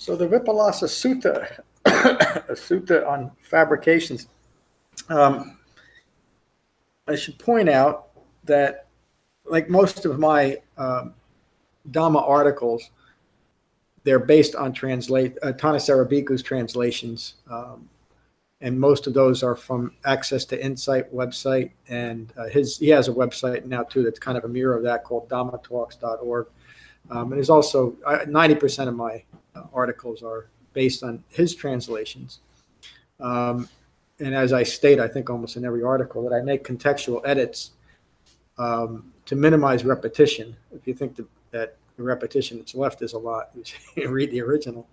So the Vipallasa Sutta, a sutta on fabrications, I should point out that, like most of my Dhamma articles, they're based on Thanissaro Bhikkhu's translations, and most of those are from Access to Insight website, and he has a website now too that's kind of a mirror of that, called dhammatalks.org. And there's also 90% of my articles are based on his translations. And as I state, I think almost in every article, that I make contextual edits to minimize repetition. If you think that the repetition that's left is a lot, you read the original.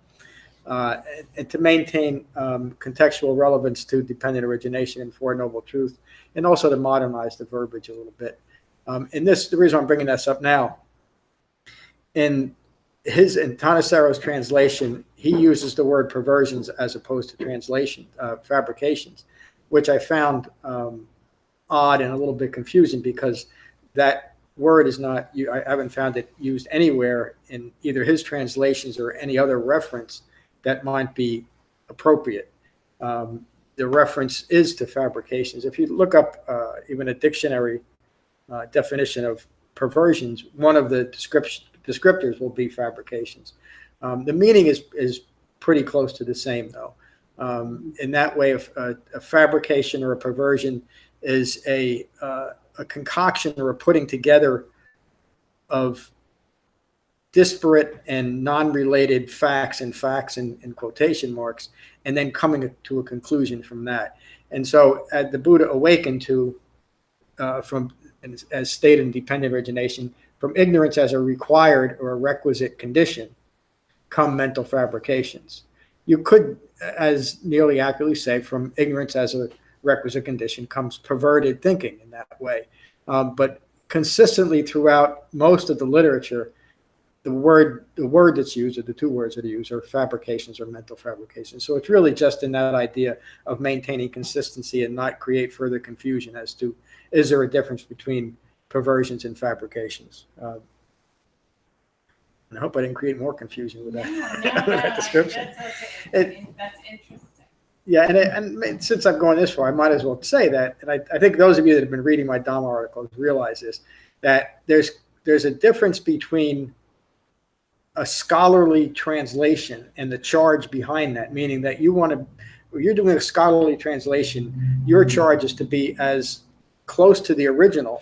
And to maintain contextual relevance to dependent origination and Four Noble Truth, and also to modernize the verbiage a little bit. And the reason I'm bringing this up now, in Thanissaro's translation, he uses the word perversions as opposed to fabrications, which I found odd and a little bit confusing, because that word is not, I haven't found it used anywhere in either his translations or any other reference that might be appropriate. The reference is to fabrications. If you look up even a dictionary definition of perversions, one of the descriptors will be fabrications. The meaning is pretty close to the same, though. In that way, a fabrication or a perversion is a concoction or a putting together of disparate and non-related facts in quotation marks, and then coming to a conclusion from that. And so the Buddha awakened to, as stated in Dependent Origination, from ignorance as a required or a requisite condition come mental fabrications. You could, as nearly accurately say, from ignorance as a requisite condition comes perverted thinking in that way. But consistently throughout most of the literature, the word that's used, or the two words that are used, are fabrications or mental fabrications. So it's really just in that idea of maintaining consistency and not create further confusion as to, is there a difference between perversions and fabrications? And I hope I didn't create more confusion with that, that description. That's interesting. Yeah, and since I'm going this far, I might as well say that, and I think those of you that have been reading my Dhamma articles realize this, that there's a difference between a scholarly translation and the charge behind that, meaning that when you're doing a scholarly translation, your charge is to be as close to the original,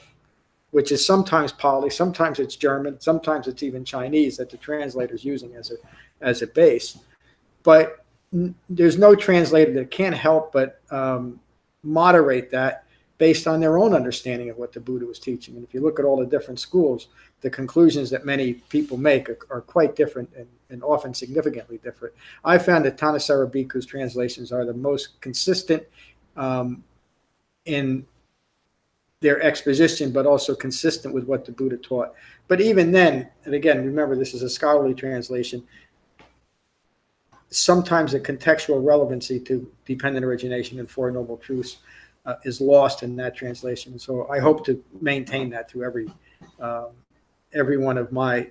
which is sometimes Pali, sometimes it's German, sometimes it's even Chinese that the translator's using as a base. But there's no translator that can't help but moderate that based on their own understanding of what the Buddha was teaching. And if you look at all the different schools, the conclusions that many people make are quite different and often significantly different. I found that Thanissaro Bhikkhu's translations are the most consistent in their exposition, but also consistent with what the Buddha taught. But even then, and again, remember, this is a scholarly translation, sometimes the contextual relevancy to dependent origination and Four Noble Truths is lost in that translation. So I hope to maintain that through every one of my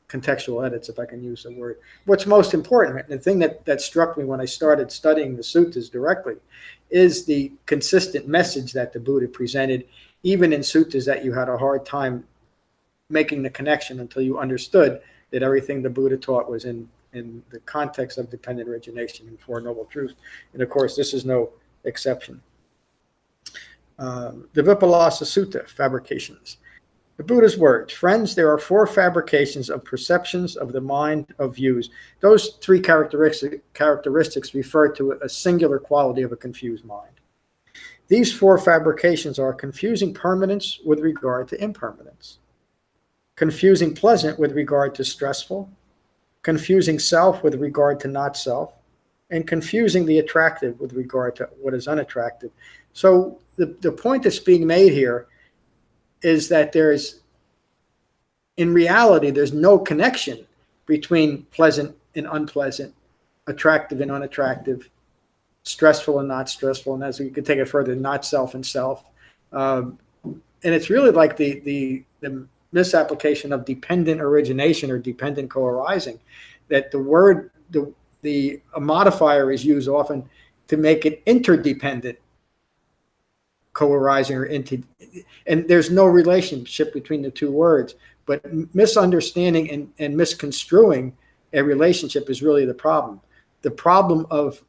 contextual edits, if I can use the word. What's most important, and the thing that struck me when I started studying the suttas directly, is the consistent message that the Buddha presented, even in suttas that you had a hard time making the connection until you understood that everything the Buddha taught was in the context of dependent origination and Four Noble Truths. And of course, this is no exception. The Vipallasa Sutta, Fabrications. The Buddha's words: friends, there are four fabrications of perceptions of the mind, of views. Those three characteristics refer to a singular quality of a confused mind. These four fabrications are confusing permanence with regard to impermanence, confusing pleasant with regard to stressful, confusing self with regard to not self, and confusing the attractive with regard to what is unattractive. So the point that's being made here is that in reality, there's no connection between pleasant and unpleasant, attractive and unattractive, stressful and not stressful, and as we could take it further, not self and self. And it's really like the misapplication of dependent origination or dependent co-arising, that the word a modifier is used often to make it interdependent, co-arising and there's no relationship between the two words, but misunderstanding and misconstruing a relationship is really the problem. The problem of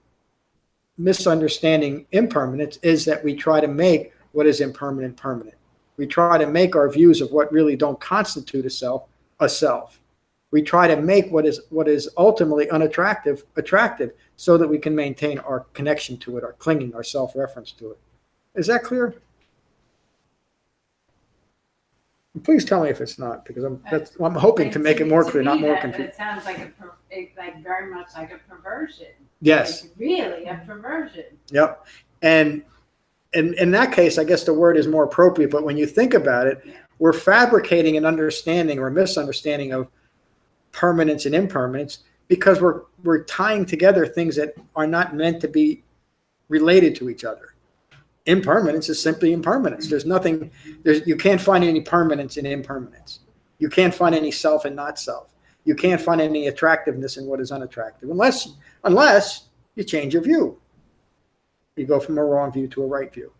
misunderstanding impermanence is that we try to make what is impermanent permanent. We try to make our views of what really don't constitute a self. We try to make what is ultimately unattractive attractive, so that we can maintain our connection to it, our clinging, our self-reference to it. Is that clear? Please tell me if it's not, because I'm hoping to make it more clear, not more confusing. It sounds like very much like a perversion. Yes. Like really a perversion. Yep. And in that case, I guess the word is more appropriate. But when you think about it, we're fabricating an understanding or misunderstanding of permanence and impermanence, because we're tying together things that are not meant to be related to each other. Impermanence is simply impermanence. You can't find any permanence in impermanence. You can't find any self and not self. You can't find any attractiveness in what is unattractive, unless you change your view. You go from a wrong view to a right view.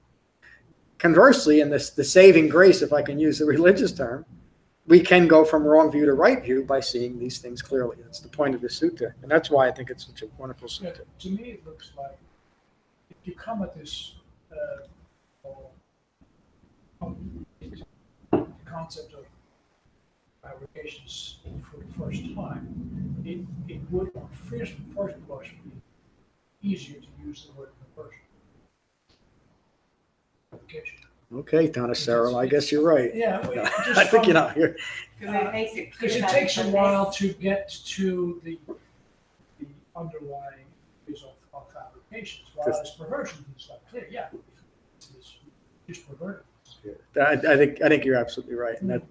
Conversely, in the saving grace, if I can use the religious term, we can go from wrong view to right view by seeing these things clearly. That's the point of the sutta. And that's why I think it's such a wonderful sutta. Yeah, to me, it looks like if you come at this concept of fabrications for the first time, it would, on first blush, be easier to use the word conversion. Fabrication. Okay, Tanasaro, I guess you're right. Yeah, I think you're not here. Because it takes a while to get to the underlying is of fabrications. Whereas perversion is like clear, yeah, it's just perverted. I think you're absolutely right, and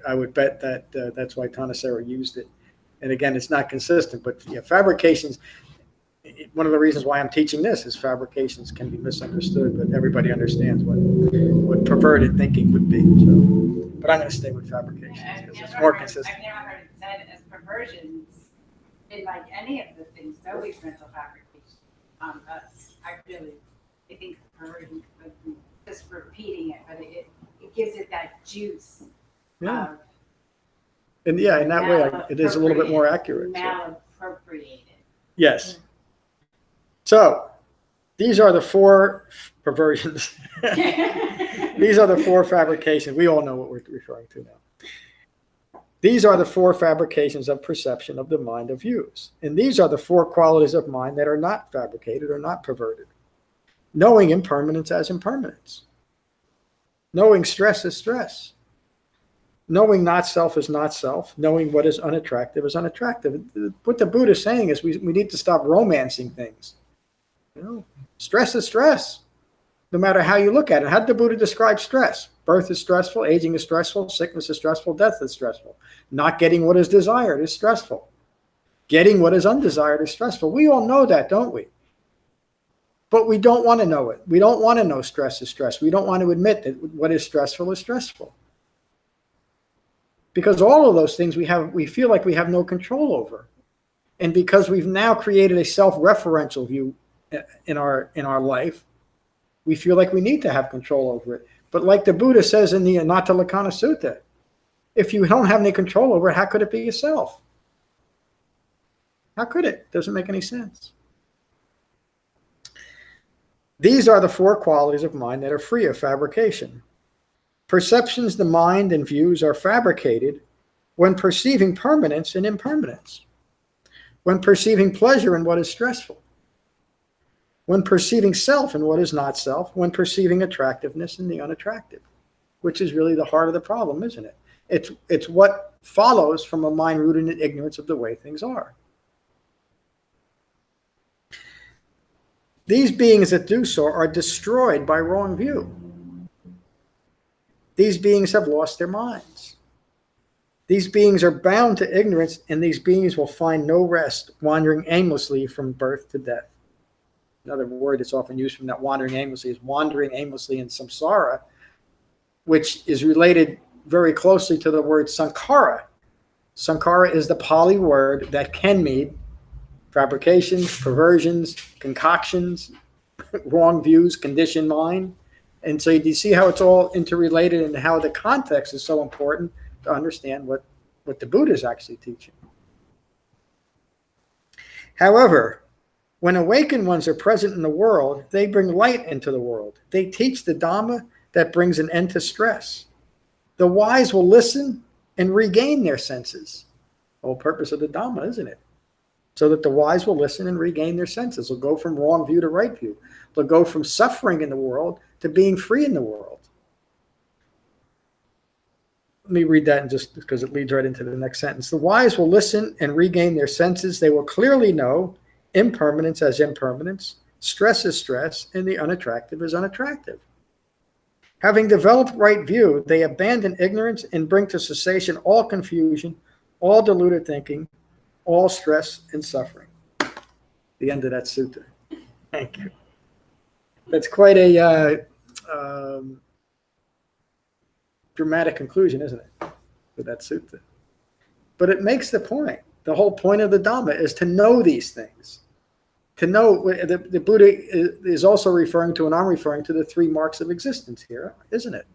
I would bet that that's why Tanasaro used it. And again, it's not consistent, but yeah, fabrications. One of the reasons why I'm teaching this is fabrications can be misunderstood, but everybody understands what perverted thinking would be. So, but I'm going to stay with fabrications because it's more consistent. I've never heard it said as perversions in like any of the things. Always mental fabrication. I think perversion, just repeating it, but it gives it that juice. Yeah. And yeah, in that way, it is a little bit more accurate. Malappropriated. Yes. So these are the four perversions. These are the four fabrications. We all know what we're referring to now. These are the four fabrications of perception of the mind of views. And these are the four qualities of mind that are not fabricated or not perverted. Knowing impermanence as impermanence. Knowing stress as stress. Knowing not self is not self. Knowing what is unattractive is unattractive. What the Buddha is saying is we need to stop romancing things. Stress is stress, no matter how you look at it. How did the Buddha describe stress? Birth is stressful, aging is stressful, sickness is stressful, death is stressful. Not getting what is desired is stressful. Getting what is undesired is stressful. We all know that, don't we? But we don't want to know it. We don't want to know stress is stress. We don't want to admit that what is stressful. Because all of those things we feel like we have no control over. And because we've now created a self-referential view in our life, we feel like we need to have control over it. But like the Buddha says in the Anatta-Lakkhana Sutta, if you don't have any control over it, how could it be yourself? How could it? Doesn't make any sense. These are the four qualities of mind that are free of fabrication. Perceptions, the mind, and views are fabricated when perceiving permanence and impermanence, when perceiving pleasure in what is stressful, when perceiving self in what is not self, when perceiving attractiveness in the unattractive, which is really the heart of the problem, isn't it? It's what follows from a mind rooted in ignorance of the way things are. These beings that do so are destroyed by wrong view. These beings have lost their minds. These beings are bound to ignorance, and these beings will find no rest, wandering aimlessly from birth to death. Another word that's often used from that wandering aimlessly is wandering aimlessly in samsara, which is related very closely to the word sankhara. Sankhara is the Pali word that can mean fabrications, perversions, concoctions, wrong views, conditioned mind. And so you see how it's all interrelated and how the context is so important to understand what the Buddha is actually teaching. However, when awakened ones are present in the world, they bring light into the world. They teach the Dhamma that brings an end to stress. The wise will listen and regain their senses. The whole purpose of the Dhamma, isn't it? So that the wise will listen and regain their senses. They'll go from wrong view to right view. They'll go from suffering in the world to being free in the world. Let me read that just because it leads right into the next sentence. The wise will listen and regain their senses. They will clearly know impermanence as impermanence, stress is stress, and the unattractive is unattractive. Having developed right view, they abandon ignorance and bring to cessation all confusion, all deluded thinking, all stress and suffering. The end of that sutta. Thank you. That's quite a dramatic conclusion, isn't it, for that sutta? But it makes the point. The whole point of the Dhamma is to know these things. To know, the Buddha is also referring to, and I'm referring to, the three marks of existence here, isn't it?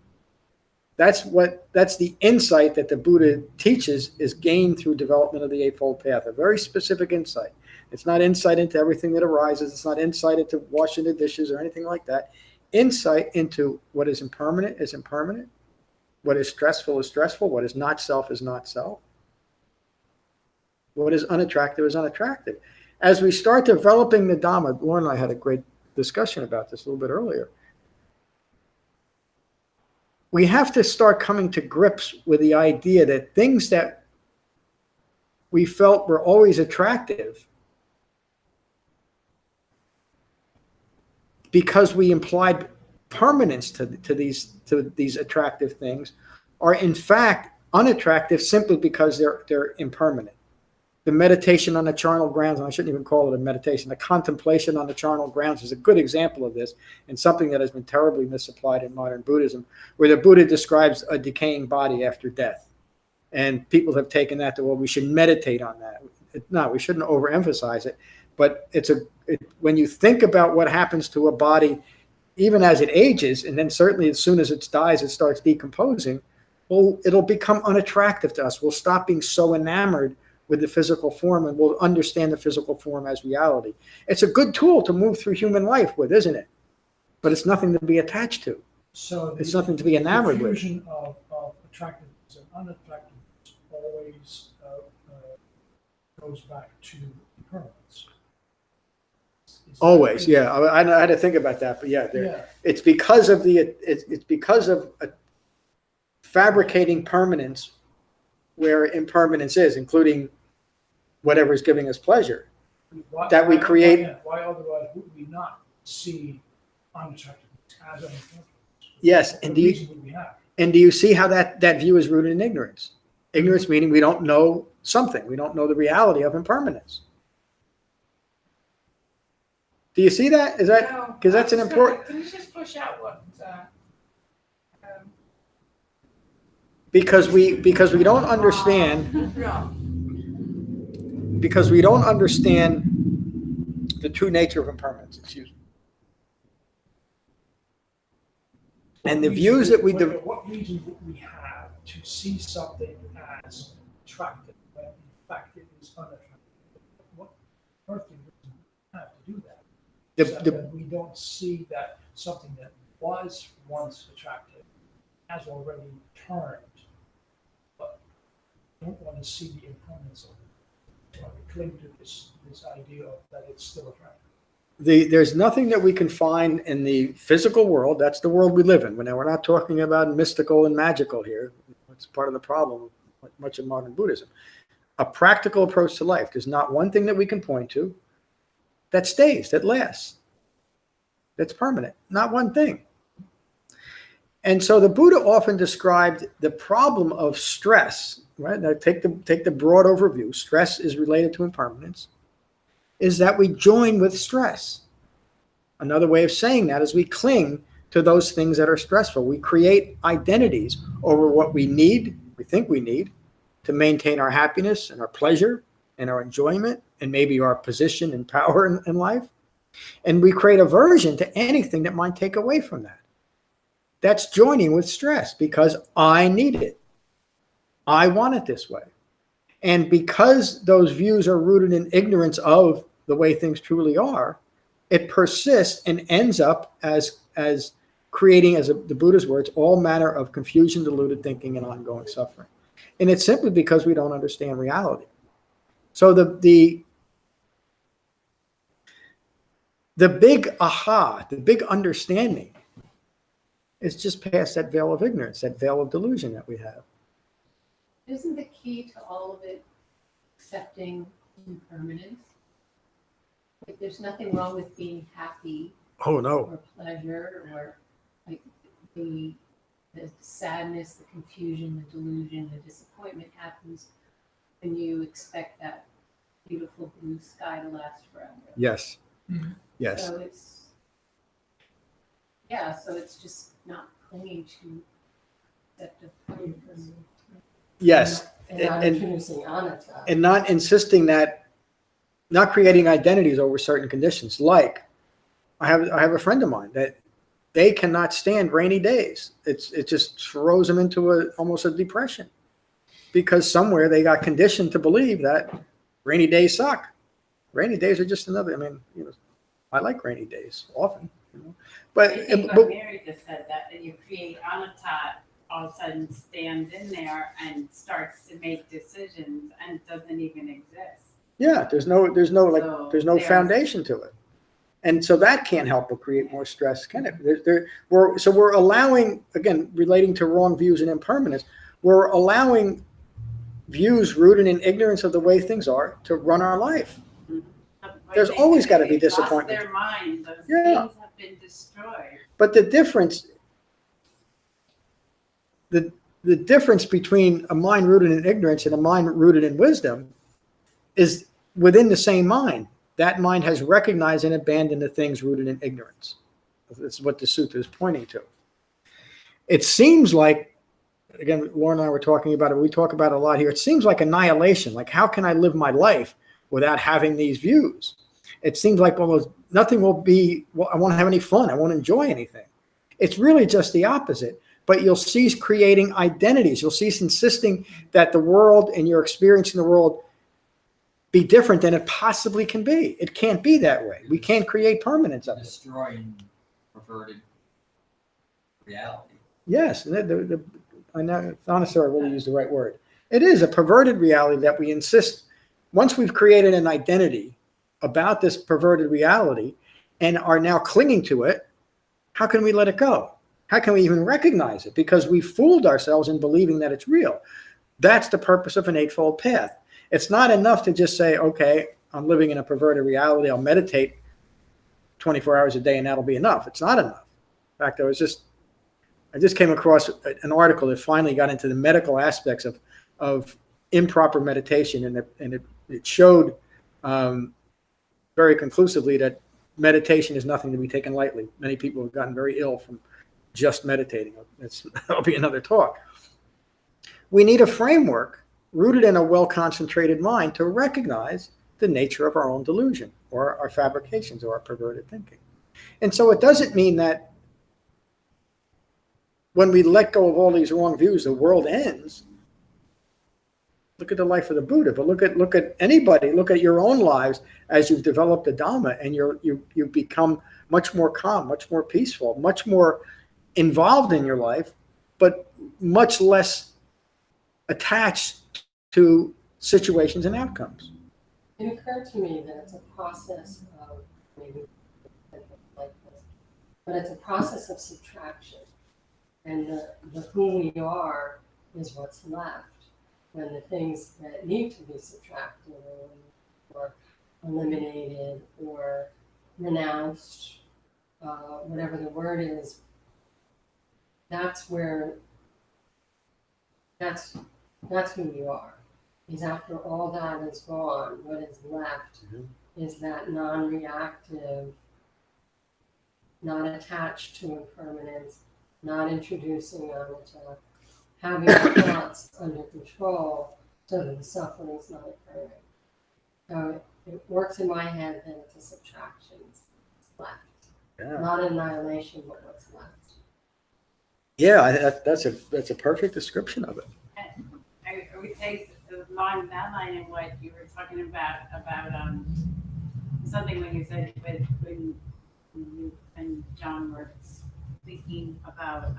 That's the insight that the Buddha teaches is gained through development of the Eightfold Path, a very specific insight. It's not insight into everything that arises. It's not insight into washing the dishes or anything like that. Insight into what is impermanent is impermanent. What is stressful is stressful. What is not self is not self. What is unattractive is unattractive. As we start developing the Dhamma, Lauren and I had a great discussion about this a little bit earlier. We have to start coming to grips with the idea that things that we felt were always attractive, because we implied permanence to these attractive things, are in fact unattractive simply because they're impermanent. The meditation on the charnel grounds, and I shouldn't even call it a meditation, the contemplation on the charnel grounds is a good example of this, and something that has been terribly misapplied in modern Buddhism, where the Buddha describes a decaying body after death. And people have taken that to, well, we should meditate on that. No, we shouldn't overemphasize it. But when you think about what happens to a body, even as it ages, and then certainly as soon as it dies, it starts decomposing, well, it'll become unattractive to us. We'll stop being so enamored with the physical form, and we'll understand the physical form as reality. It's a good tool to move through human life with, isn't it? But it's nothing to be attached to. So it's nothing to be enamored with. The fusion of attractiveness and unattractiveness always goes back to impermanence. Always, yeah. I had to think about that, but yeah, it's because of fabricating permanence where impermanence is, including whatever is giving us pleasure, that we create. Why otherwise would we not see unattractiveness as an impermanence? Yes, and do you see how that view is rooted in ignorance? Ignorance meaning we don't know something. We don't know the reality of impermanence. Do you see that? Is that because that's an important? Can you just push out what? Because we don't understand. Because we don't understand the true nature of impermanence. Excuse me. And the views that we do. What reason would we have to see something as attractive when in fact it is unattractive? What earthly reason would we have to do that? That we don't see that something that was once attractive has already turned, but don't want to see the impermanence of it. So we cling to this idea of that it's still attractive. There's nothing that we can find in the physical world. That's the world we live in. Now, we're not talking about mystical and magical here. It's part of the problem with much of modern Buddhism. A practical approach to life. There's not one thing that we can point to that stays, that lasts, that's permanent. Not one thing. And so the Buddha often described the problem of stress, right? Now take the broad overview. Stress is related to impermanence, is that we join with stress. Another way of saying that is we cling to those things that are stressful. We create identities over what we need, we think we need, to maintain our happiness and our pleasure, and our enjoyment and maybe our position and power in life. And we create aversion to anything that might take away from that. That's joining with stress because I need it. I want it this way. And because those views are rooted in ignorance of the way things truly are, it persists and ends up as creating, as the Buddha's words, all manner of confusion, deluded thinking, and ongoing suffering. And it's simply because we don't understand reality. So the big aha, the big understanding is just past that veil of ignorance, that veil of delusion that we have. Isn't the key to all of it accepting impermanence? Like, there's nothing wrong with being happy Oh, no. or pleasure, or like the sadness, the confusion, the delusion, the disappointment happens when you expect that beautiful blue sky to last forever. Yes. Mhm. Yes. So it's just not clinging to acceptive impermanence. Yes. And not introducing anatta. And not insisting that, not creating identities over certain conditions. Like, I have a friend of mine that they cannot stand rainy days. It just throws them into almost a depression because somewhere they got conditioned to believe that rainy days suck. Rainy days are just another. I mean, I like rainy days often, but I think what Mary just said, that you create anatta, all of a sudden stands in there and starts to make decisions and doesn't even exist. yeah, there's no foundation to it. And so that can't help but create more stress, can it? We're allowing, again, relating to wrong views and impermanence, we're allowing views rooted in ignorance of the way things are to run our life. There's always got to be disappointment. Lost their mind. Those Yeah. things have been destroyed. But the difference between a mind rooted in ignorance and a mind rooted in wisdom is within the same mind. That mind has recognized and abandoned the things rooted in ignorance. That's what the sutta is pointing to. It seems like, again, Lauren and I were talking about it, we talk about it a lot here. It seems like annihilation. Like, how can I live my life without having these views? It seems like almost nothing will be, I won't have any fun. I won't enjoy anything. It's really just the opposite. But you'll cease creating identities. You'll cease insisting that the world and your experience in the world be different than it possibly can be. It can't be that way. We can't create permanence of it. Destroying perverted reality. Yes, I'm not sure I really use the right word. It is a perverted reality that we insist, once we've created an identity about this perverted reality and are now clinging to it, how can we let it go? How can we even recognize it? Because we fooled ourselves in believing that it's real. That's the purpose of an Eightfold Path. It's not enough to just say, okay, I'm living in a perverted reality. I'll meditate 24 hours a day and that'll be enough. It's not enough. In fact, I just came across an article that finally got into the medical aspects of improper meditation, and it showed very conclusively that meditation is nothing to be taken lightly. Many people have gotten very ill from just meditating. That'll be another talk. We need a framework rooted in a well-concentrated mind to recognize the nature of our own delusion or our fabrications or our perverted thinking. And so it doesn't mean that when we let go of all these wrong views, the world ends. Look at the life of the Buddha, but look at anybody, look at your own lives as you've developed the Dhamma, and you've become much more calm, much more peaceful, much more involved in your life, but much less attached to situations and outcomes. It occurred to me that it's a process of, maybe like this, but it's a process of subtraction. And the who we are is what's left when the things that need to be subtracted or eliminated or renounced, whatever the word is, that's who you are. Is after all that is gone, what is left is that non-reactive, not attached to impermanence, not introducing anatta, having thoughts under control so that the suffering is not occurring. So it works in my head, then it's a subtraction. It's left. Yeah. Not annihilation, but what's left. Yeah, that's a perfect description of it. I would say along that line and what you were talking about something when you said when you and John were speaking about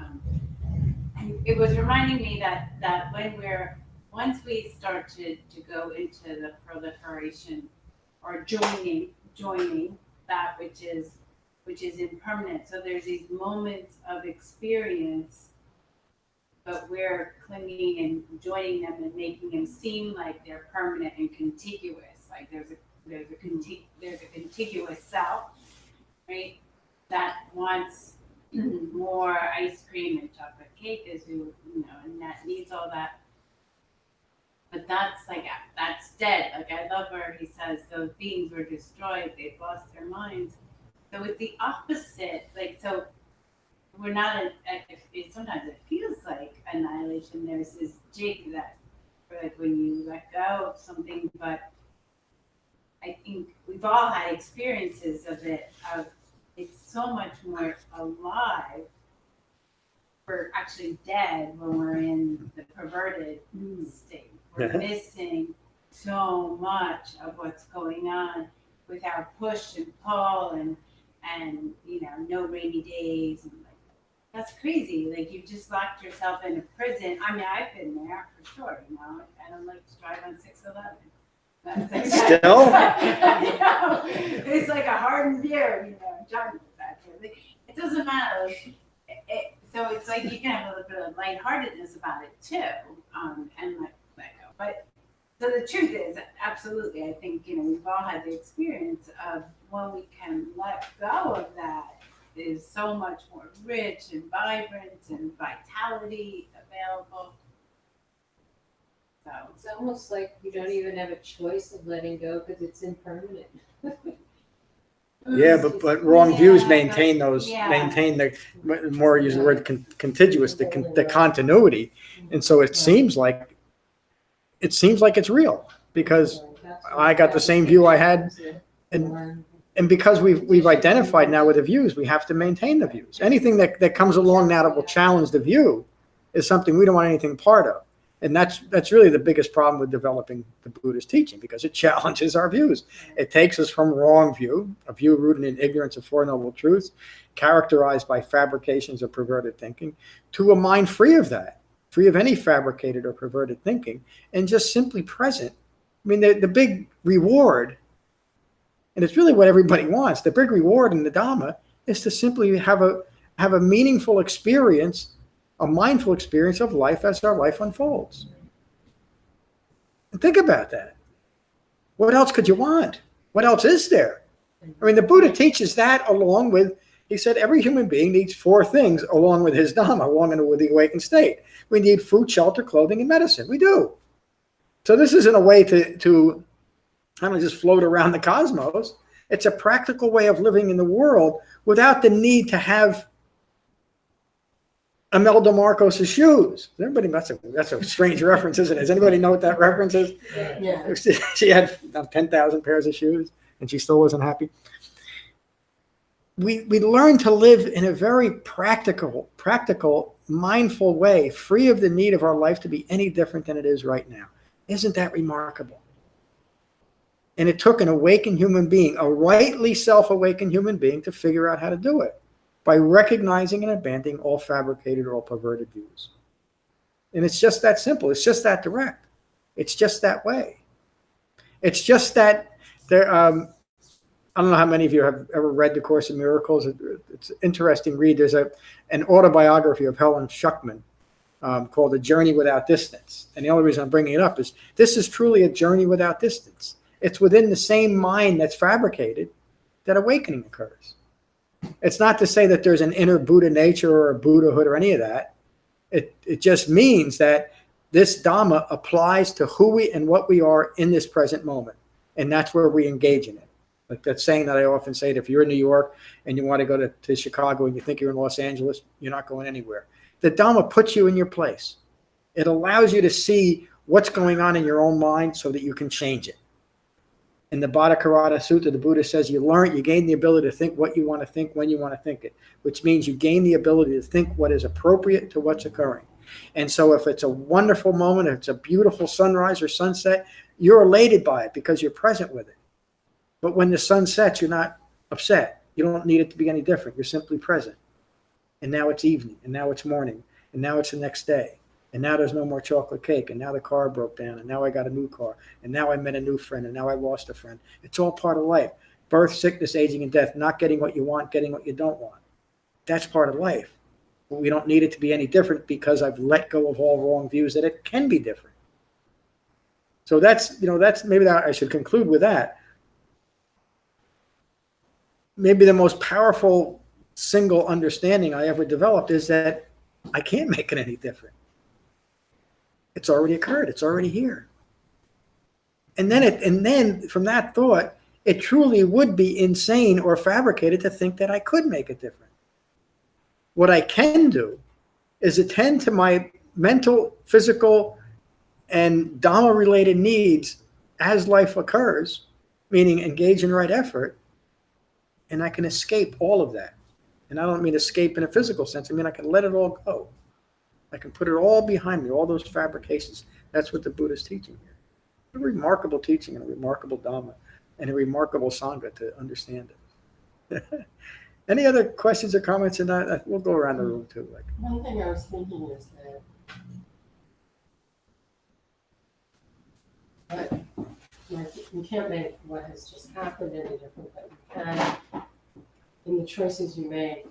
and it was reminding me that once we start to go into the proliferation or joining that which is impermanent. So there's these moments of experience, but we're clinging and joining them and making them seem like they're permanent and contiguous. Like there's a contiguous self, right? That wants more ice cream and chocolate cake, as you know, and that needs all that. But that's dead. Like I love where he says those beings were destroyed, they've lost their minds. So it's the opposite. Like so we're not sometimes it feels like annihilation. There's this jig that like when you let go of something, but I think we've all had experiences of it, of it's so much more alive. We're actually dead when we're in the perverted state. We're missing so much of what's going on with our push and pull and you know, no rainy days and like that's crazy. Like you just locked yourself in a prison. I mean, I've been there for sure, you know. I don't like to drive on 611. That's like Still? you know, it's like a hardened beer, you know. John knows that. Like, it doesn't matter. Like, so it's like you can have a little bit of lightheartedness about it too, and let go. But so the truth is, absolutely, I think you know we've all had the experience of when we can let go of that is so much more rich and vibrant and vitality available. So It's almost like you don't even have a choice of letting go because it's impermanent. Yeah, but wrong views Yeah, maintain but- those, yeah. maintain the, more use the word contiguous, the continuity. And so it seems like it's real because I got the same view I had. And because we've identified now with the views, we have to maintain the views. Anything that comes along now that will challenge the view is something we don't want anything part of. And that's really the biggest problem with developing the Buddha's teaching because it challenges our views. It takes us from wrong view, a view rooted in ignorance of Four Noble Truths, characterized by fabrications or perverted thinking, to a mind free of that, free of any fabricated or perverted thinking, and just simply present. I mean, the big reward, and it's really what everybody wants, the big reward in the Dhamma is to simply have a meaningful experience, a mindful experience of life as our life unfolds. And think about that. What else could you want? What else is there? I mean, the Buddha teaches that along with, he said every human being needs four things along with his Dhamma, along with the awakened state. We need food, shelter, clothing, and medicine. We do. So this isn't a way to kind of just float around the cosmos. It's a practical way of living in the world without the need to have Imelda Marcos' shoes. Everybody, that's a strange reference, isn't it? Does anybody know what that reference is? Yeah. She had 10,000 pairs of shoes and she still wasn't happy. We learn to live in a very practical, mindful way, free of the need of our life to be any different than it is right now. Isn't that remarkable? And it took an awakened human being, a rightly self-awakened human being, to figure out how to do it by recognizing and abandoning all fabricated or all perverted views. And it's just that simple. It's just that direct. It's just that way. It's just that there. I don't know how many of you have ever read The Course in Miracles. It's an interesting read. There's an autobiography of Helen Schuckman called A Journey Without Distance. And the only reason I'm bringing it up is this is truly a journey without distance. It's within the same mind that's fabricated that awakening occurs. It's not to say that there's an inner Buddha nature or a Buddhahood or any of that. It just means that this Dhamma applies to who we and what we are in this present moment. And that's where we engage in it. Like that saying that I often say, that if you're in New York and you want to go to Chicago and you think you're in Los Angeles, you're not going anywhere. The Dhamma puts you in your place. It allows you to see what's going on in your own mind so that you can change it. In the Bhattacharya Sutta, the Buddha says you gain the ability to think what you want to think when you want to think it, which means you gain the ability to think what is appropriate to what's occurring. And so if it's a wonderful moment, if it's a beautiful sunrise or sunset, you're elated by it because you're present with it. But when the sun sets, you're not upset. You don't need it to be any different. You're simply present. And now it's evening, and now it's morning, and now it's the next day. And now there's no more chocolate cake, and now the car broke down, and now I got a new car, and now I met a new friend, and now I lost a friend. It's all part of life. Birth, sickness, aging, and death, not getting what you want, getting what you don't want. That's part of life. But we don't need it to be any different because I've let go of all wrong views that it can be different. So that's maybe that I should conclude with that. Maybe the most powerful single understanding I ever developed is that I can't make it any different. It's already occurred. It's already here. And then from that thought, it truly would be insane or fabricated to think that I could make it different. What I can do is attend to my mental, physical, and Dhamma-related needs as life occurs, meaning engage in right effort, and I can escape all of that. And I don't mean escape in a physical sense. I mean I can let it all go. I can put it all behind me, all those fabrications. That's what the Buddha's teaching here. A remarkable teaching and a remarkable Dhamma and a remarkable Sangha to understand it. Any other questions or comments? And we'll go around the room too. One thing I was thinking is that you can't make what has just happened any different, but you can, in the choices you make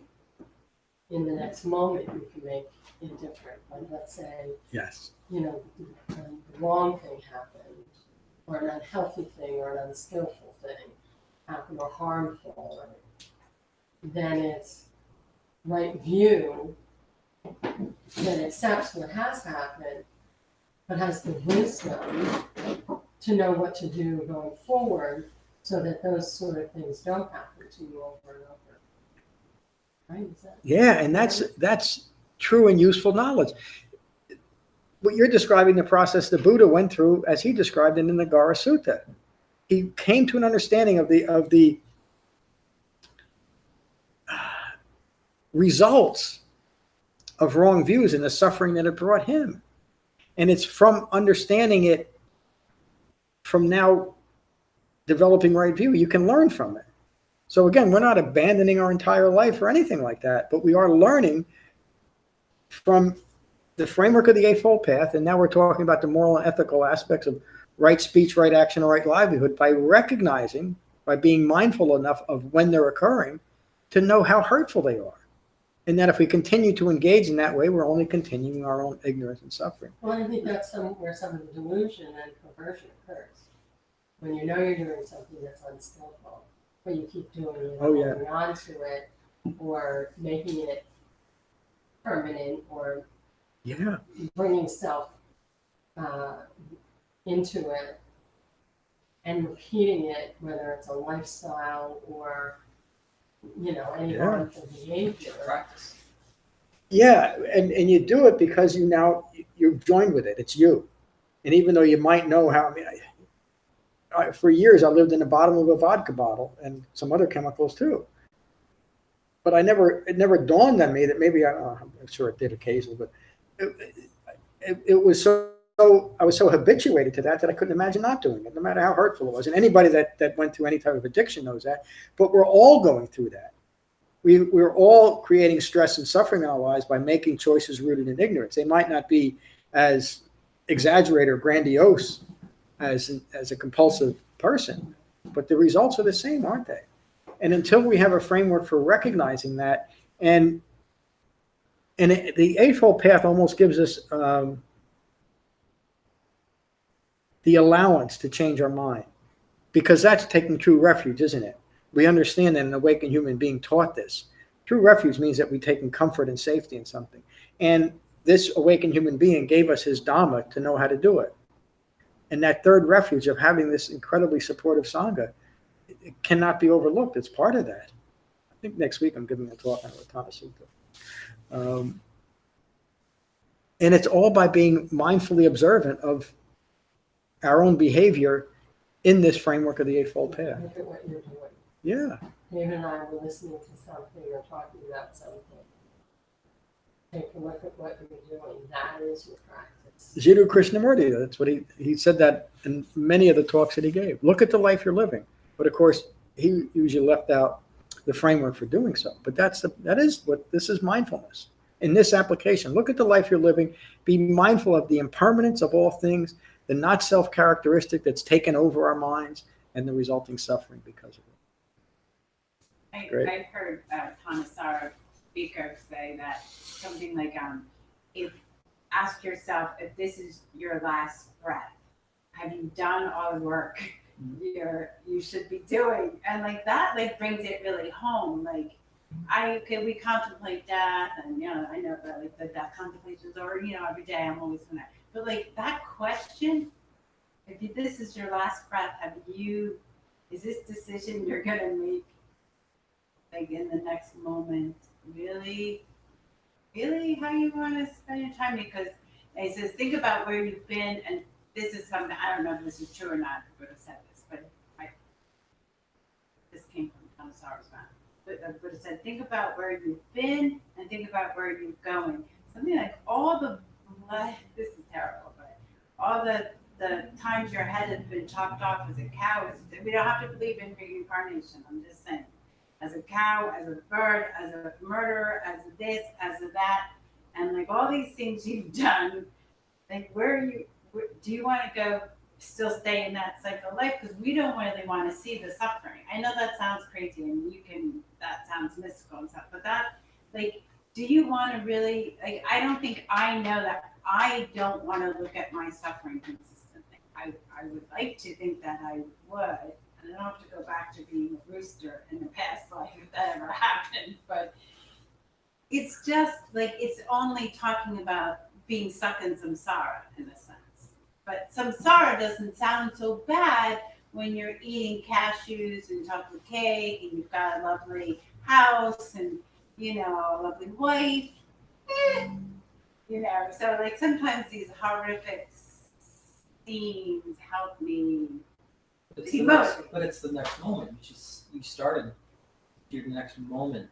in the next moment, you can make it different. Like let's say, Yes. the wrong thing happened, or an unhealthy thing, or an unskillful thing happened, or harmful, or, then it's right view that accepts what has happened, but has the wisdom to know what to do going forward so that those sort of things don't happen to you over and over. Right? Yeah, and that's true and useful knowledge. What you're describing, the process the Buddha went through, as he described it in the Gara Sutta. He came to an understanding of the results of wrong views and the suffering that it brought him. And it's from understanding it, from now developing right view, you can learn from it. So again, we're not abandoning our entire life or anything like that, but we are learning from the framework of the Eightfold Path, and now we're talking about the moral and ethical aspects of right speech, right action, and right livelihood by recognizing, by being mindful enough of when they're occurring to know how hurtful they are. And that if we continue to engage in that way, we're only continuing our own ignorance and suffering. Well, I think that's where some of the delusion and perversion occurs. When you know you're doing something that's unskillful, but you keep doing it, holding on to it, or making it permanent, or bringing self into it and repeating it, whether it's a lifestyle or any harmful behavior. Practice. Yeah, and you do it because you've joined with it. It's you. And even though you might know how, for years I lived in the bottom of a vodka bottle and some other chemicals too. But it never dawned on me that maybe, I'm sure it did occasionally, but it was I was so habituated to that I couldn't imagine not doing it, no matter how hurtful it was. And anybody that went through any type of addiction knows that. But we're all going through that. We're all creating stress and suffering in our lives by making choices rooted in ignorance. They might not be as exaggerated or grandiose as a compulsive person, but the results are the same, aren't they? And until we have a framework for recognizing that, and the Eightfold Path almost gives us the allowance to change our mind, because that's taking true refuge, isn't it? We understand that an awakened human being taught this. True refuge means that we've taken comfort and safety in something. And this awakened human being gave us his Dhamma to know how to do it. And that third refuge of having this incredibly supportive Sangha, it cannot be overlooked. It's part of that. I think next week I'm giving a talk on Vipallasa Sutta. And it's all by being mindfully observant of our own behavior in this framework of the Eightfold Path. Look at what you're doing. Yeah. David and I were listening to something or talking about something. Take a look at what you're doing. That is your practice. Jiddu Krishnamurti, that's what he said that in many of the talks that he gave. Look at the life you're living. But of course, he usually left out the framework for doing so. But that is what this is mindfulness. In this application, look at the life you're living. Be mindful of the impermanence of all things, the not self characteristic that's taken over our minds, and the resulting suffering because of it. Great. I heard Thanissaro speaker say that something like, if ask yourself if this is your last breath, have you done all the work you should be doing? And like that, like brings it really home. Like we contemplate death, and I know that like the death contemplations, or every day I'm always doing that. But like that question, if this is your last breath, is this decision you're gonna make like in the next moment really how you want to spend your time? Because it says think about where you've been, and this is something I don't know if this is true or not. I would have said this, but this came from Thanissara's mouth. But it said think about where you've been and think about where you're going. Something like this is terrible, but all the times your head has been chopped off as a cow. We don't have to believe in reincarnation. I'm just saying. As a cow, as a bird, as a murderer, as a this, as a that, and like all these things you've done, like where do you want to go? Still stay in that cycle of life, because we don't really want to see the suffering. I know that sounds crazy, and that sounds mystical and stuff, but do you want to really, like, I don't think I know that I don't want to look at my suffering consistently. I would like to think that I would. I don't have to go back to being a rooster in the past life if that ever happened, but it's just like it's only talking about being stuck in samsara in a sense. But samsara doesn't sound so bad when you're eating cashews and chocolate cake and you've got a lovely house and a lovely wife. So like sometimes these horrific themes help me. But it's the next moment. You started your next moment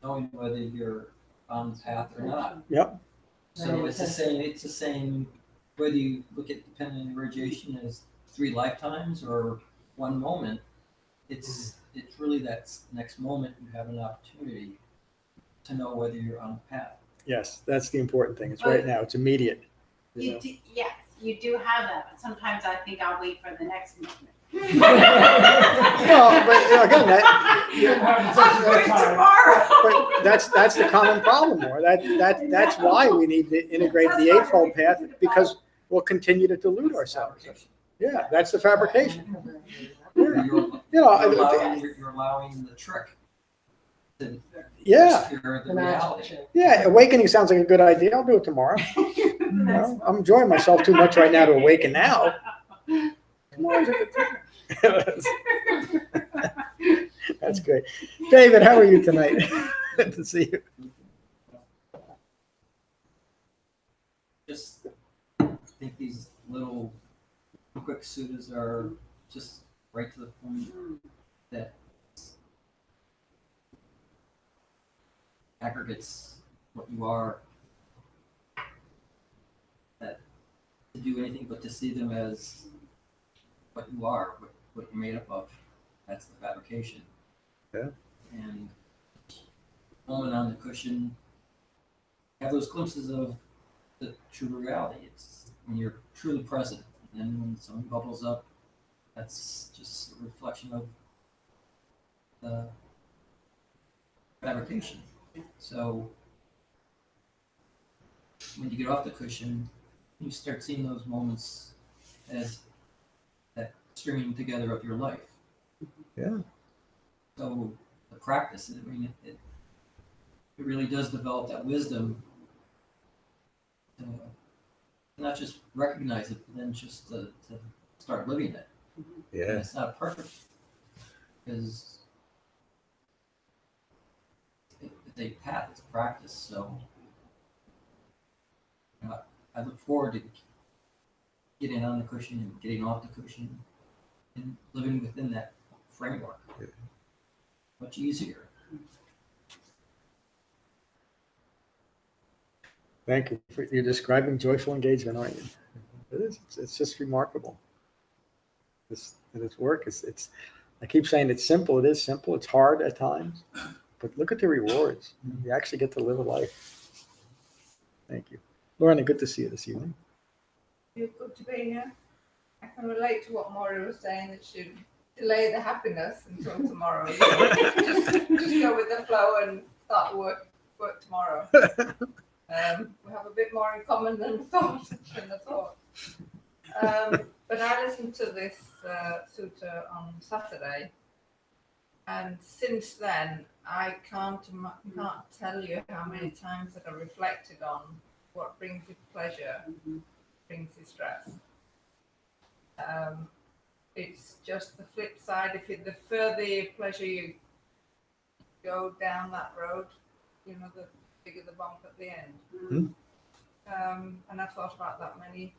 knowing whether you're on the path or not. Yep. So it's the same whether you look at dependent irradiation as 3 lifetimes or 1 moment. It's really that next moment you have an opportunity to know whether you're on the path. Yes, that's the important thing. It's right now. It's immediate. Yes, you do have that, but sometimes I think I'll wait for the next moment. Well, but again, that's the common problem, or that's why we need to integrate the Eightfold Path, because we'll continue to delude ourselves. Yeah, that's the fabrication. You're allowing the trick to obscure the reality. Yeah, awakening sounds like a good idea. I'll do it tomorrow. I'm enjoying myself too much right now to awaken now. Tomorrow's a good time. That's great. David, how are you tonight? Good to see you. Just think these little quick suttas are just right to the point that aggregates what you are, that to do anything but to see them as what you are, what you're made up of. That's the fabrication. Yeah. And moment on the cushion, have those glimpses of the true reality. It's when you're truly present. And then when something bubbles up, that's just a reflection of the fabrication. So when you get off the cushion, you start seeing those moments as that stringing together of your life. Yeah. So the practice, I mean, it really does develop that wisdom to not just recognize it, but then just to start living it. Yeah. And it's not perfect because it's a path, it's a practice. So I look forward to getting on the cushion and getting off the cushion and living within that framework. Yeah. Much easier. Thank you. You're describing joyful engagement, aren't you? It is. It's just remarkable. This work is. I keep saying it's simple. It is simple. It's hard at times, but look at the rewards. You actually get to live a life. Thank you, Lorna. Good to see you this evening. It's good to be here. I can relate to what Maury was saying, that should delay the happiness until tomorrow. just go with the flow and start the work tomorrow. We have a bit more in common than I thought. But I listened to this sutta on Saturday, and since then I can't tell you how many times that I reflected on what brings you pleasure, brings you stress. It's just the flip side. The further pleasure you go down that road, the bigger the bump at the end. Mm-hmm. And I've thought about that many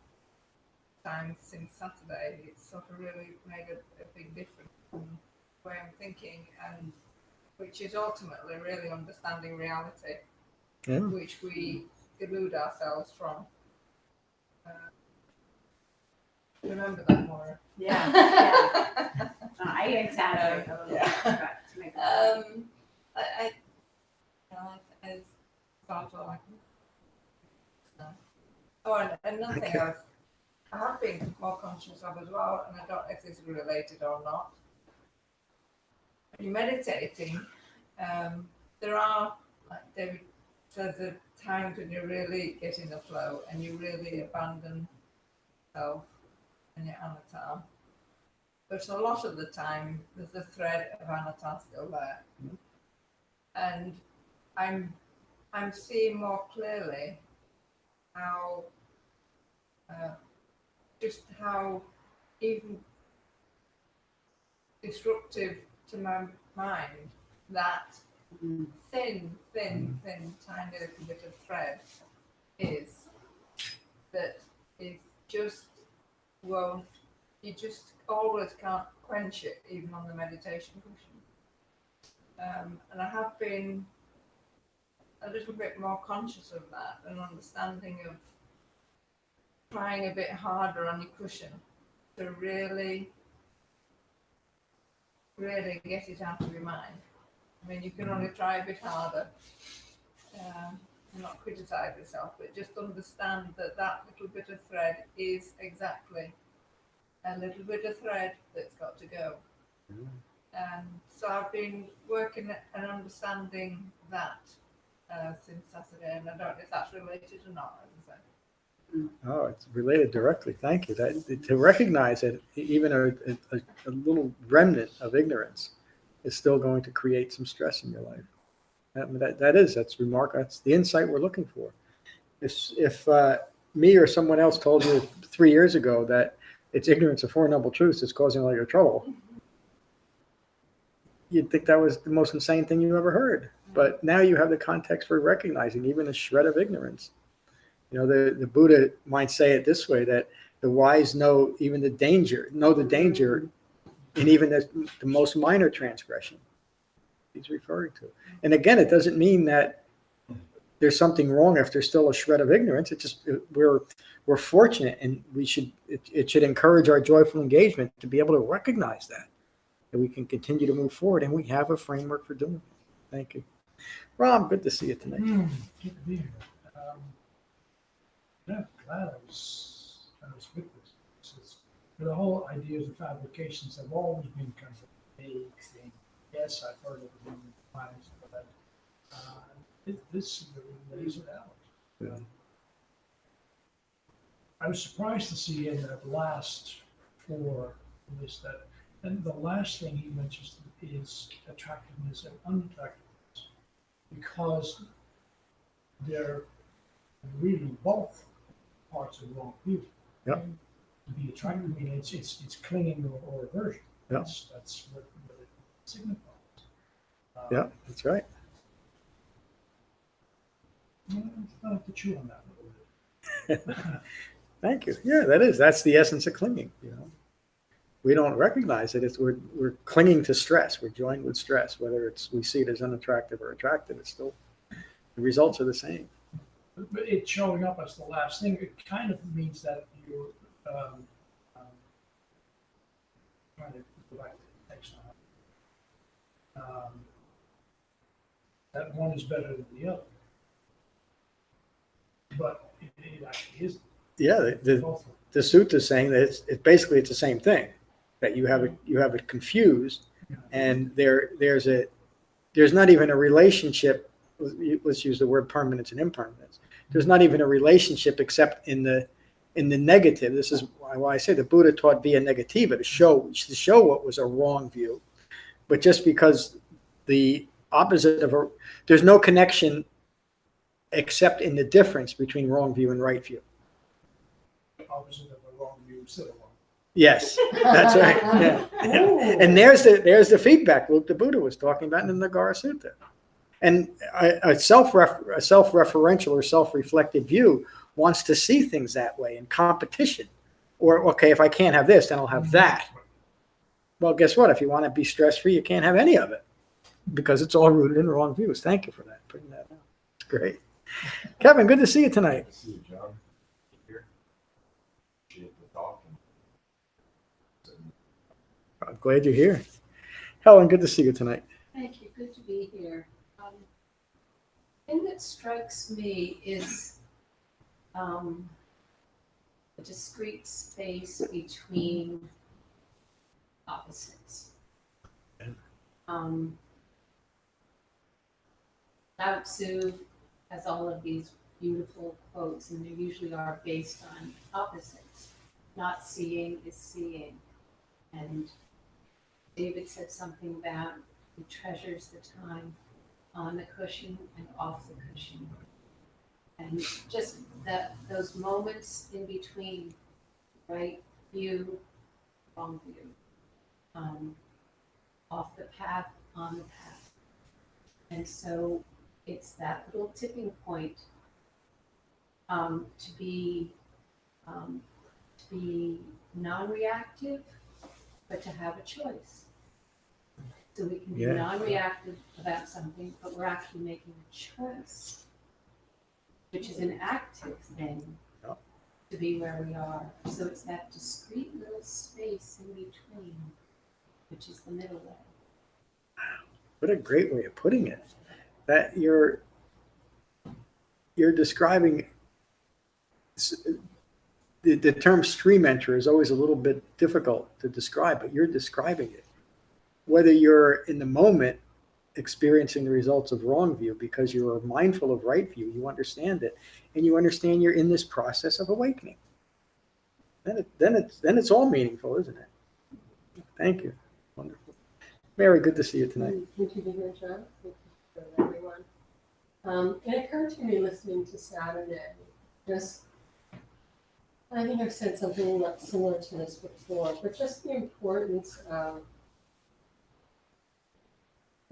times since Saturday. It's sort of really made a big difference in the way I'm thinking, and which is ultimately really understanding reality, which we delude ourselves from. Remember that, Maura? Yeah. I exaggerate a little bit, but to make it I thought, and another thing I have been more conscious of as well, and I don't know if this is related or not. When you're meditating, there are, like David says, the times when you really get in the flow and you really abandon yourself and your anatta. But a lot of the time, there's a thread of anatta still there, and I'm seeing more clearly how how even disruptive to my mind that thin, tiny little bit of thread is, that is just won't, you just always can't quench it, even on the meditation cushion. And I have been a little bit more conscious of that, and understanding of trying a bit harder on your cushion to really get it out of your mind. I mean, you can only try a bit harder, and not criticize yourself, but just understand that little bit of thread is exactly a little bit of thread that's got to go. And so I've been working and understanding that since Saturday, and I don't know if that's related or not, as I said. Oh, it's related directly. Thank you. To recognize that even a little remnant of ignorance is still going to create some stress in your life. That's remarkable. That's the insight we're looking for. If me or someone else told you 3 years ago that it's ignorance of Four Noble Truths that's causing all your trouble, you'd think that was the most insane thing you ever heard. But now you have the context for recognizing even a shred of ignorance. The Buddha might say it this way, that the wise know even the danger, in even the most minor transgression he's referring to. And again, it doesn't mean that there's something wrong if there's still a shred of ignorance. It just, we're fortunate, and it should encourage our joyful engagement to be able to recognize that we can continue to move forward, and we have a framework for doing it. Thank you. Rob, good to see you tonight. Good to be here. Yeah, glad I was with this. The whole ideas of fabrications have always been kind of a vague thing. Yes, I've heard of it many times, but this really lays it out. Yeah. I was surprised to see in that last 4 lists that, and the last thing he mentions is attractiveness and unattractiveness, because they're really both parts of wrong beauty. Yep. To be attracted, I mean, it's clinging or aversion. Yep. That's what it signifies. Yeah, that's right. I'll have to chew on that a little bit. Thank you. Yeah, that's the essence of clinging. we don't recognize it. We're clinging to stress. We're joined with stress, whether we see it as unattractive or attractive. It's still, the results are the same. But it showing up as the last thing, it kind of means that you're trying to go back to the text now. That one is better than the other. But it actually isn't. Yeah, the sutta is saying that it's basically the same thing, that you have it confused, and there's not even a relationship. Let's use the word permanence and impermanence. There's not even a relationship except in the negative. This is why I say the Buddha taught via negativa, to show what was a wrong view. But just because the opposite of there's no connection except in the difference between wrong view and right view. The opposite of a wrong view is still a wrong. Yes, that's right. Yeah. And there's the feedback loop the Buddha was talking about in the Nagara Sutta. And a self-referential or self-reflective view wants to see things that way in competition. Or, okay, if I can't have this, then I'll have that. Well, guess what? If you want to be stress-free, you can't have any of it because it's all rooted in wrong views. Thank you for that, putting that out. It's great. Kevin, good to see you tonight. Good to see you, John. Here. Appreciate the talk. I'm glad you're here. Helen, good to see you tonight. Thank you, good to be here. The thing that strikes me is a discrete space between opposites. Lao Tzu has all of these beautiful quotes, and they usually are based on opposites. Not seeing is seeing. And David said something about he treasures the time on the cushion and off the cushion. And just those moments in between, right view, wrong view, off the path, on the path. And so it's that little tipping point to be non-reactive, but to have a choice. So we can be non-reactive about something, but we're actually making a choice, which is an active thing to be where we are. So it's that discrete little space in between, which is the middle way. What a great way of putting it. That you're describing the term stream enter is always a little bit difficult to describe, but you're describing it. Whether you're in the moment experiencing the results of wrong view because you're mindful of right view, you understand it, and you understand you're in this process of awakening. Then it's all meaningful, isn't it? Thank you. Wonderful. Mary, good to see you tonight. Good to be here, John. Thank you for everyone. It occurred to me listening to Saturday, I think I've said something similar to this before, but just the importance of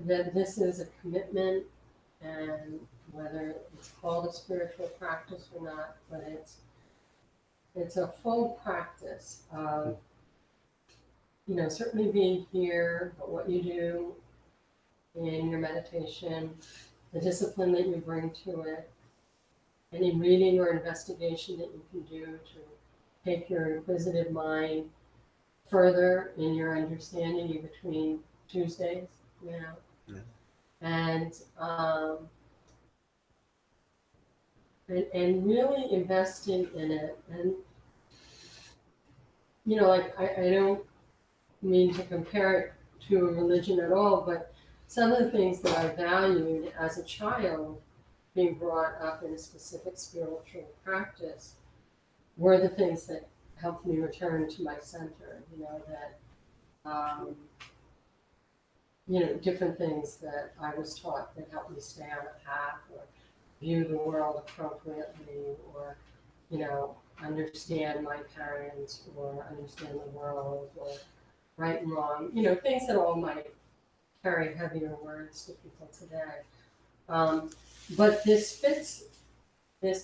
that this is a commitment, and whether it's called a spiritual practice or not, but it's a full practice of, certainly being here, but what you do in your meditation, the discipline that you bring to it, any reading or investigation that you can do to take your inquisitive mind further in your understanding in between Tuesdays, and really investing in it. And I don't mean to compare it to a religion at all, but some of the things that I valued as a child, being brought up in a specific spiritual practice, were the things that helped me return to my center. Different things that I was taught that helped me stay on a path, or view the world appropriately, or understand my parents, or understand the world, or right and wrong, things that all might carry heavier words to people today. But this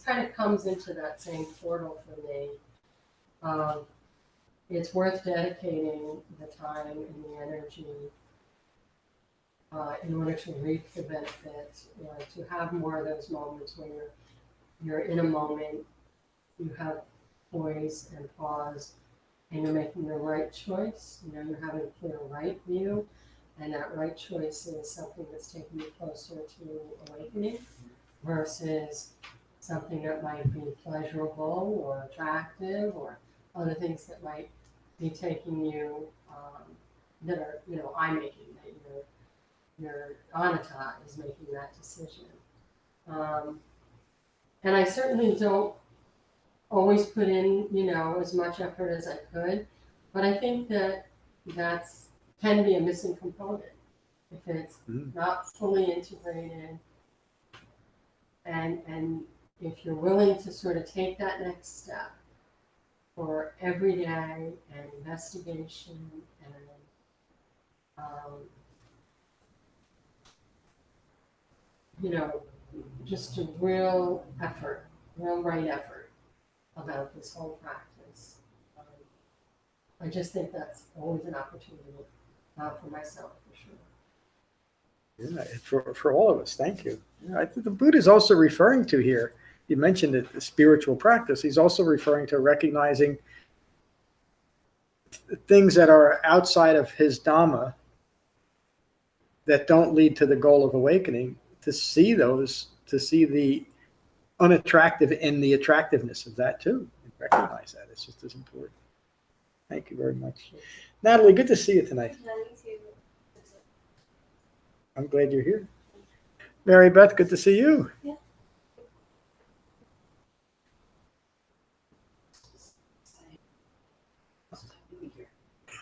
kind of comes into that same portal for me. it's worth dedicating the time and the energy in order to reap the benefits, to have more of those moments where you're in a moment, you have poise and pause, and you're making the right choice. You're having a clear right view, and that right choice is something that's taking you closer to awakening versus something that might be pleasurable or attractive or other things that might be taking you that are, I'm making that your anatta is making that decision. And I certainly don't always put in, as much effort as I could, but I think that's can be a missing component if it's not fully integrated, and if you're willing to sort of take that next step for every day and investigation and just a real effort, real right effort about this whole practice. I just think that's always an opportunity for myself, for sure. Yeah, for all of us. Thank you. I think the Buddha is also referring to here. You mentioned it, the spiritual practice. He's also referring to recognizing things that are outside of his Dhamma that don't lead to the goal of awakening. To see those, to see the unattractive in the attractiveness of that too, and recognize that. It's just as important. Thank you very much. Natalie, good to see you tonight. I'm glad you're here. Mary Beth, good to see you. Yeah.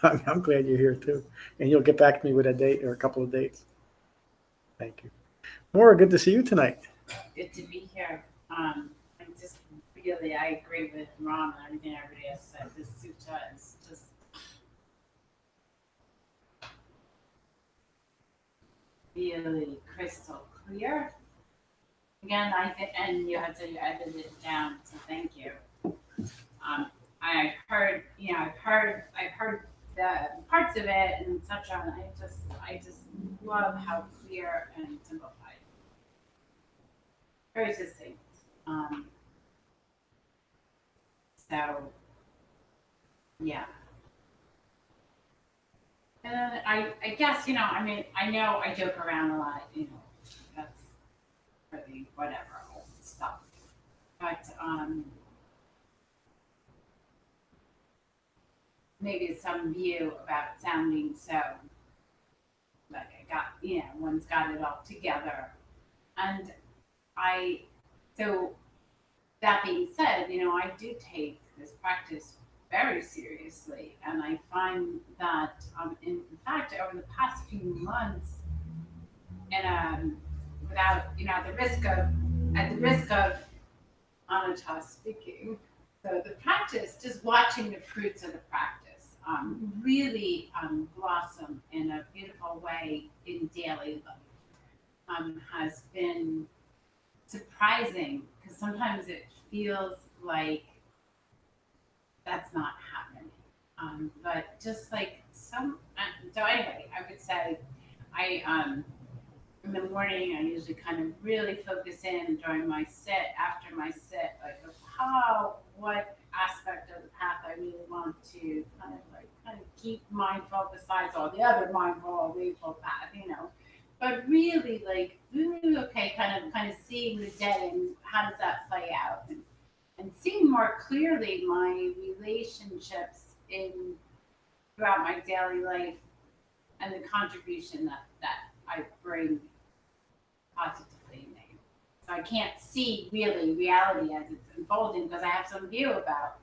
I'm glad you're here too. And you'll get back to me with a date or a couple of dates. Thank you. Maura, good to see you tonight. Good to be here. I'm just really, I agree with Ron and everything everybody else said. This sutta is just really crystal clear. Again, I think, and you had to edit it down, so thank you. I've heard the parts of it and such on. I just love how clear and simplified. Very succinct. So, yeah. And I guess, I know I joke around a lot, that's really whatever, old stuff. But, maybe some view about sounding so, like I got, one's got it all together. And so that being said, I do take this practice very seriously, and I find that, in fact, over the past few months, and without, at the risk of anatta speaking, so the practice, just watching the fruits of the practice, really blossom in a beautiful way in daily life, has been surprising, because sometimes it feels like that's not happening. But just like so anyway, I would say in the morning I usually kind of really focus in during my sit, after my sit, like what aspect of the path I really want to kind of keep mindful besides all the other mindful, wakeful path, But really, okay, kind of seeing the day and how does that play out, and seeing more clearly my relationships throughout my daily life and the contribution that I bring positively. So I can't see really reality as it's unfolding because I have some view about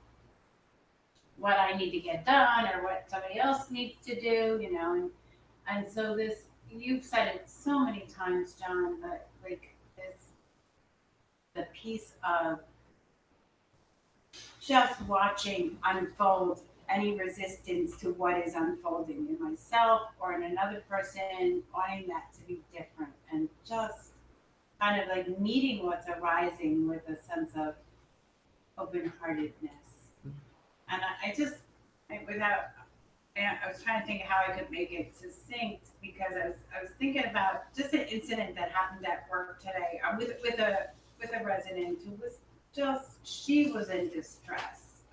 what I need to get done or what somebody else needs to do, and so this. You've said it so many times, John, but the piece of just watching unfold any resistance to what is unfolding in myself or in another person, wanting that to be different, and just kind of meeting what's arising with a sense of open-heartedness. And And I was trying to think of how I could make it succinct because I was thinking about just an incident that happened at work today with a resident who was she was in distress.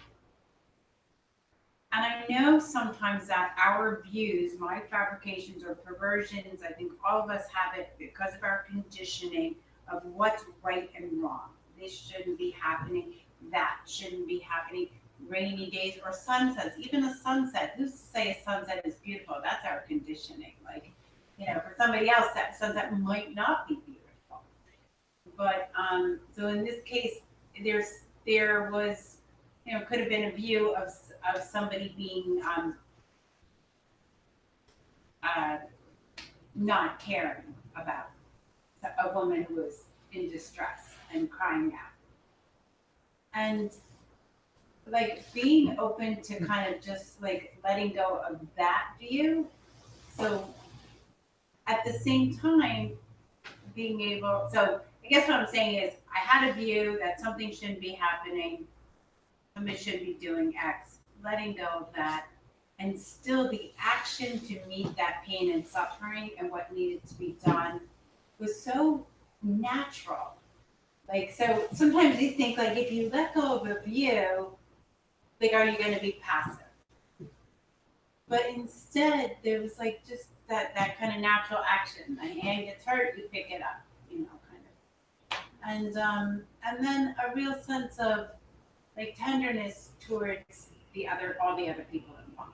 And I know sometimes that our views, my fabrications or perversions, I think all of us have it because of our conditioning of what's right and wrong. This shouldn't be happening. That shouldn't be happening. Rainy days or sunsets, even a sunset. Who's to say a sunset is beautiful? That's our conditioning. Like, for somebody else, that sunset might not be beautiful. But so in this case, there was, could have been a view of somebody being not caring about a woman who was in distress and crying out. And like being open to kind of just like letting go of that view. So at the same time, being able, so I guess what I'm saying is I had a view that something shouldn't be happening, somebody should be doing X, letting go of that, and still the action to meet that pain and suffering and what needed to be done was so natural. Like, so sometimes you think like if you let go of a view, like, are you going to be passive? But instead, there was like just that kind of natural action. My hand gets hurt, you pick it up, kind of. And then a real sense of like tenderness towards all the other people involved.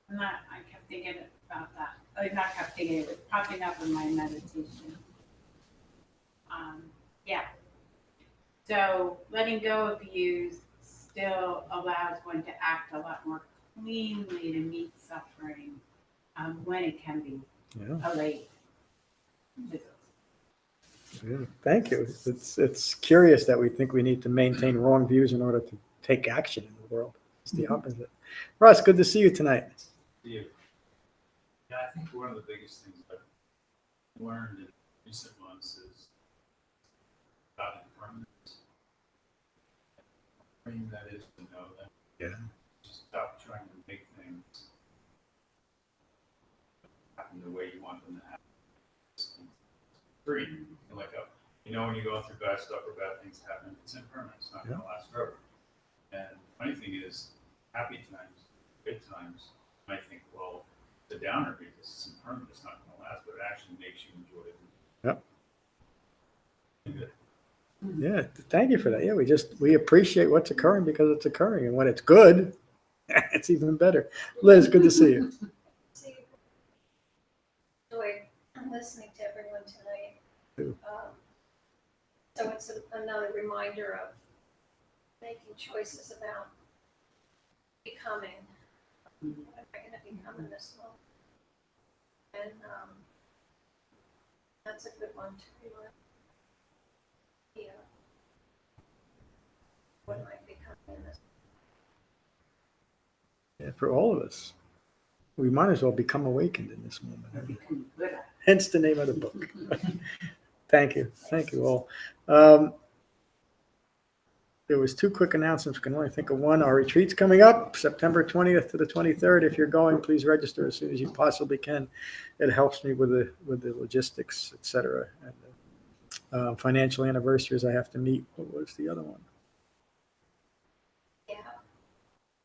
And I kept thinking about that. Like, not kept thinking, it was popping up in my meditation. Yeah. So letting go of views still allows one to act a lot more cleanly to meet suffering when it can be allayed. Yeah, thank you. It's curious that we think we need to maintain wrong views in order to take action in the world. It's the opposite. Russ, good to see you tonight. Yeah, I think one of the biggest things I've learned in recent months is about impermanence. That is to know that. Yeah. Just stop trying to make things happen the way you want them to happen. Free. Like when you go through bad stuff or bad things happen, it's impermanent. It's not going to last forever. And the funny thing is, happy times, good times, I think, well, the downer because it's impermanent, it's not going to last, but it actually makes you enjoy it. Yep. Good. Yeah, thank you for that. Yeah, we appreciate what's occurring because it's occurring, and when it's good, it's even better. Liz, good to see you. I'm listening to everyone tonight. So it's another reminder of making choices about becoming. What am I going to become in this moment? And that's a good one to remind. Yeah. What am I becoming in this? Yeah, for all of us, we might as well become awakened in this moment. Hence the name of the book. Thank you all. There was two quick announcements. I can only think of one. Our retreat's coming up September 20th to the 23rd. If you're going, please register as soon as you possibly can. It helps me with the logistics, etc. And financial anniversaries I have to meet. What was the other one? Yeah,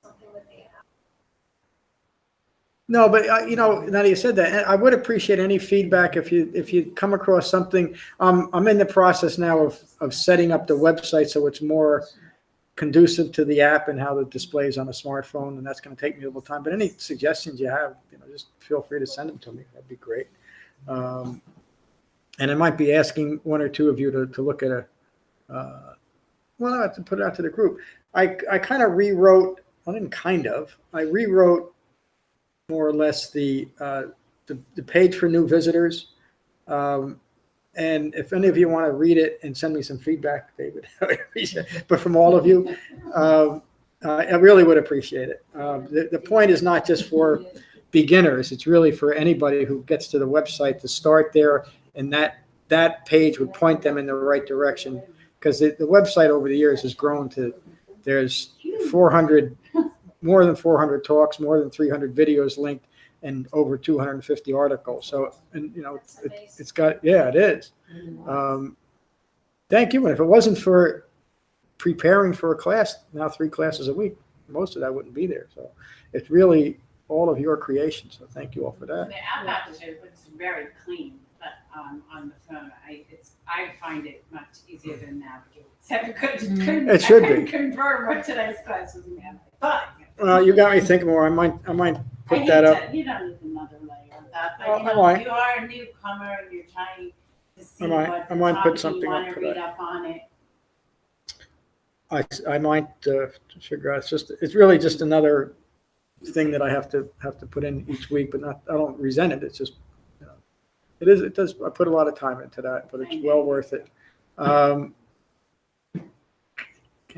something with the app. No, but now that you said that, I would appreciate any feedback if you come across something. I'm in the process now of setting up the website so it's more conducive to the app and how it displays on a smartphone, and that's going to take me a little time. But any suggestions you have, just feel free to send them to me. That'd be great. And I might be asking one or two of you to look at I have to put it out to the group. I kind of rewrote. I rewrote more or less the page for new visitors. And if any of you want to read it and send me some feedback, David, but from all of you, I really would appreciate it. The point is not just for beginners. It's really for anybody who gets to the website to start there, and that page would point them in the right direction, because the website over the years has grown to There's 400, more than 400 talks, more than 300 videos linked, and over 250 articles. So, and it's got, yeah, it is. Thank you. And if it wasn't for preparing for a class, now 3 classes a week, most of that wouldn't be there. So it's really all of your creation. So thank you all for that. The app actually looks very clean, but on the phone, I find it much easier to navigate. Except It should be. Confirm what today's class was about. But Well, you got me thinking more. I might put that up. You don't need another layer of that. But I might. you are a newcomer and you're trying to see I what might put you something want up to for read that. up on it. I might figure out. It's really just another thing that I have to put in each week, but I don't resent it. It's just, it does. I put a lot of time into that, but it's well worth it. Can't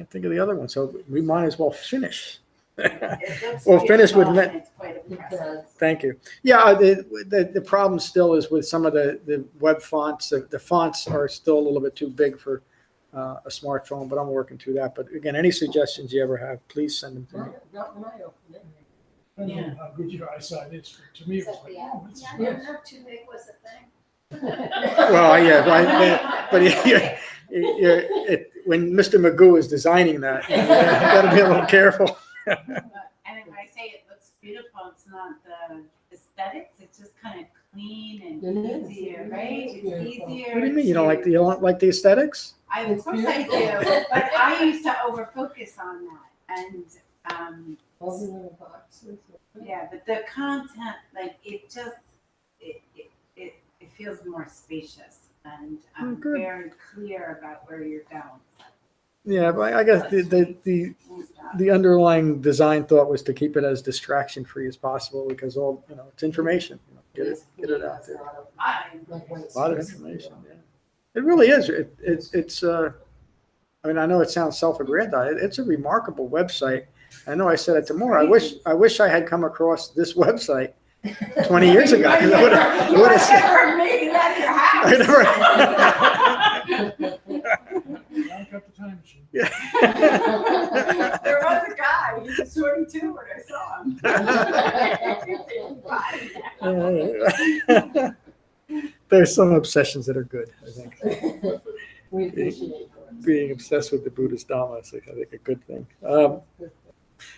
think of the other one, so we might as well finish. We'll finish with Metta. It's quite impressive. Thank you. Yeah, the problem still is with some of the web fonts. The fonts are still a little bit too big for a smartphone, but I'm working through that. But again, any suggestions you ever have, please send them to me. Not when I opened it. I don't know how good your eyeside is. To me, it was like, oh, it's Yeah, not too big was the thing. Well, yeah, but when Mr. Magoo is designing that, you got to be a little careful. And if I say it looks beautiful, it's not the aesthetics. It's just kind of clean and It is. easier, right? It's Beautiful. easier. What do you mean you don't like the aesthetics? Of course I do, but I used to over focus on that, and All the little boxes. yeah, but the content, like it just it feels more spacious and Good. very clear about where you're going. Yeah, but I guess the underlying design thought was to keep it as distraction free as possible because it's information. Get it out there. A lot of information. Yeah. It really is. It's. I mean, I know it sounds self-aggrandizing. It's a remarkable website. I know I said it to Moore. I wish I had come across this website 20 years ago. I would have said. Never made it at your house. I Back up the time machine. Yeah. There was a guy. He was 22 when I saw him. There's some obsessions that are good, I think. We appreciate yours. Being obsessed with the Buddhist Dhamma is, I think, a good thing.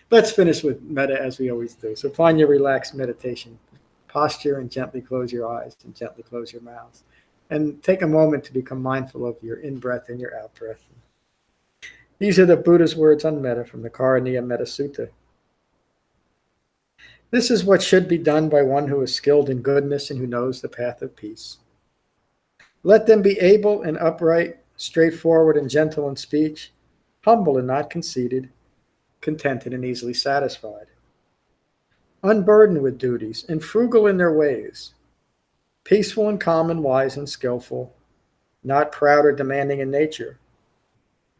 Let's finish with Metta as we always do. So find your relaxed meditation posture and gently close your eyes and gently close your mouth. And take a moment to become mindful of your in-breath and your out-breath. These are the Buddha's words on Metta from the Karaniya Metta Sutta. This is what should be done by one who is skilled in goodness and who knows the path of peace. Let them be able and upright, straightforward and gentle in speech, humble and not conceited, contented and easily satisfied, unburdened with duties and frugal in their ways, peaceful and calm and wise and skillful, not proud or demanding in nature.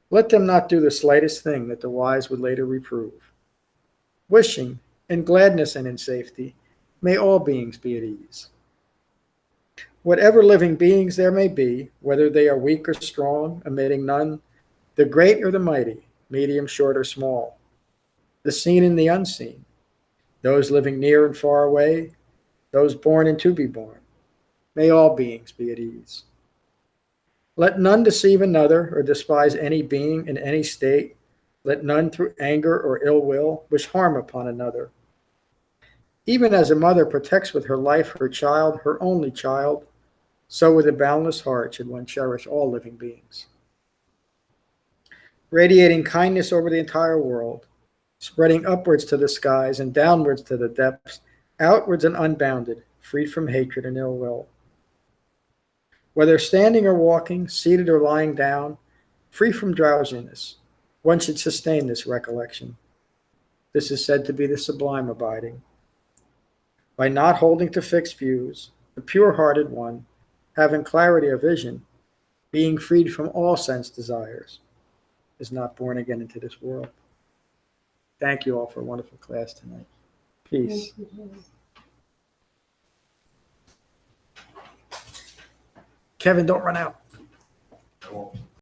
Let them not do the slightest thing that the wise would later reprove. Wishing, in gladness and in safety, may all beings be at ease. Whatever living beings there may be, whether they are weak or strong, omitting none, the great or the mighty, medium, short, or small, the seen and the unseen, those living near and far away, those born and to be born, may all beings be at ease. Let none deceive another or despise any being in any state. Let none through anger or ill will wish harm upon another. Even as a mother protects with her life her child, her only child, so with a boundless heart should one cherish all living beings. Radiating kindness over the entire world, spreading upwards to the skies and downwards to the depths, outwards and unbounded, freed from hatred and ill will. Whether standing or walking, seated or lying down, free from drowsiness, one should sustain this recollection. This is said to be the sublime abiding. By not holding to fixed views, the pure-hearted one, having clarity of vision, being freed from all sense desires, is not born again into this world. Thank you all for a wonderful class tonight. Peace. Kevin, don't run out. I won't.